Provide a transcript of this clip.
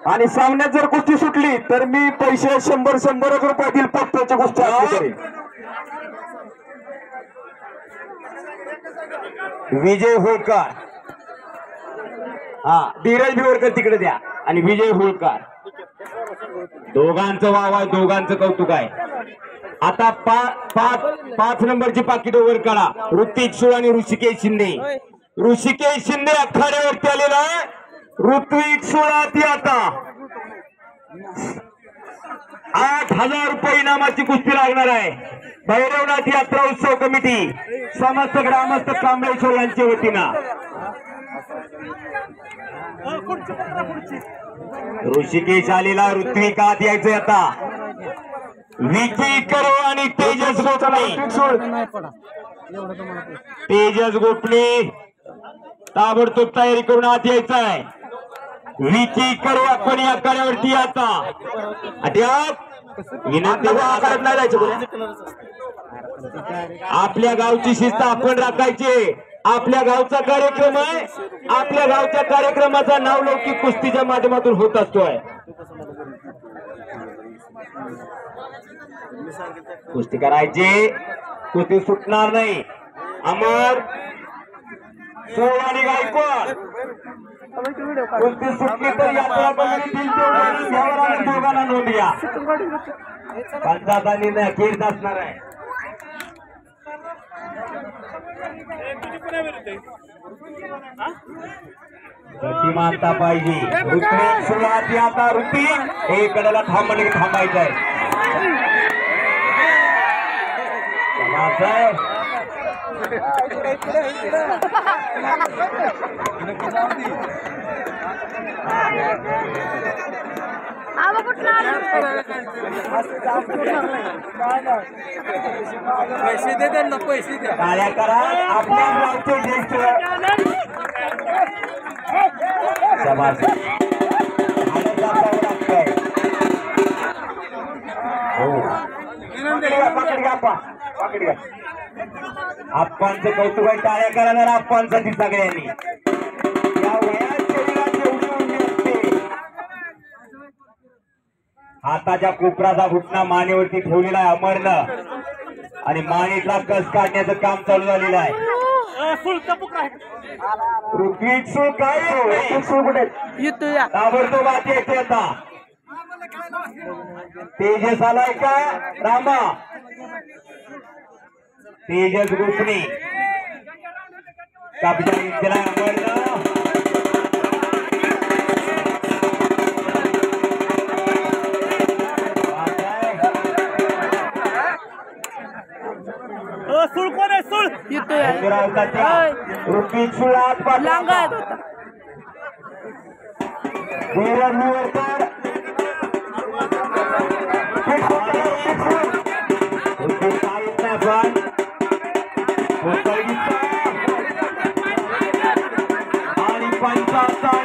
आणि सामन्यात जर कुस्ती सुटली तर मी पैसे 100 रुपयातील पत्त्याच्या कुस्ती करेन। विजय होळकर, हा धीरज भिवरकर तिकडे द्या आणि विजय होळकर, दोघांचं वाव आहे, दोघांचं कौतुक आहे। आता पाच नंबरची पाकिट वर काढा। ऋतिक सुळ आणि ऋषिकेश शिंदे। ऋषिकेश शिंदे आखाड्यावरती आलेला आहे, ऋत्विक सुळाती आता 8,000 रुपये इनामाची कुस्ती लागणार आहे। भैरवनाथ यात्रा उत्सव कमिटी समस्त ग्रामस्थ कांबळेश्वर यांच्या वतीनं ऋषिकेश आलेला, ऋत्विक आत यायचंय आता। विकी करो आणि तेजस गोपणे ताबडतोब तयारी करून आत यायचं आहे। विकी करो आपण या आखाड्यावरती आता विनंती आखाड्यात नाही जायचं। आपल्या गावची शिस्त आपण राखायची। आपल्या गावचा कार्यक्रम आहे, आपल्या गावच्या कार्यक्रमाचा नावलौकिक कुस्तीच्या माध्यमातून होत असतोय। कुस्ती करायची, कुस्ती सुटणार नाही। अमर सोळ आणि गायकवाड कुस्ती सुटली तर यात्रा दोघांना नोंद घ्या। पंचायत निर्णय अखेर असणार आहे। गतिमानता पाहिजे। ऋतिक सुरुवाती आता ऋतिक एकडला थांबणे थांबायचं आहे। पैसे दे त्यांना, पैसे द्या। टाळ्या करा आपल्या गावचे ज्येष्ठ आप्पांचं कौतुक आहे। टाळ्या करणार आप्पांसाठी सगळ्यांनी। या वयात शरीरात एवढी उंची असते। हाताच्या कोपराचा घुटणा मानेवरती ठेवलेला आहे अमरनं आणि मानेचा कस काढण्याचं काम चालू झालेलं आहे। ऋत्विक सुळ काय कुठे ताबडतोब आत यायचे आता। तेजस आलाय का रामा, तेजस गोपणे कब्जा घेतला अमरनं। सुळ कोण आहे? सुळ ऋत्विक सुळ आत पाठवा। धीरज भिवरकर आणि पंचायत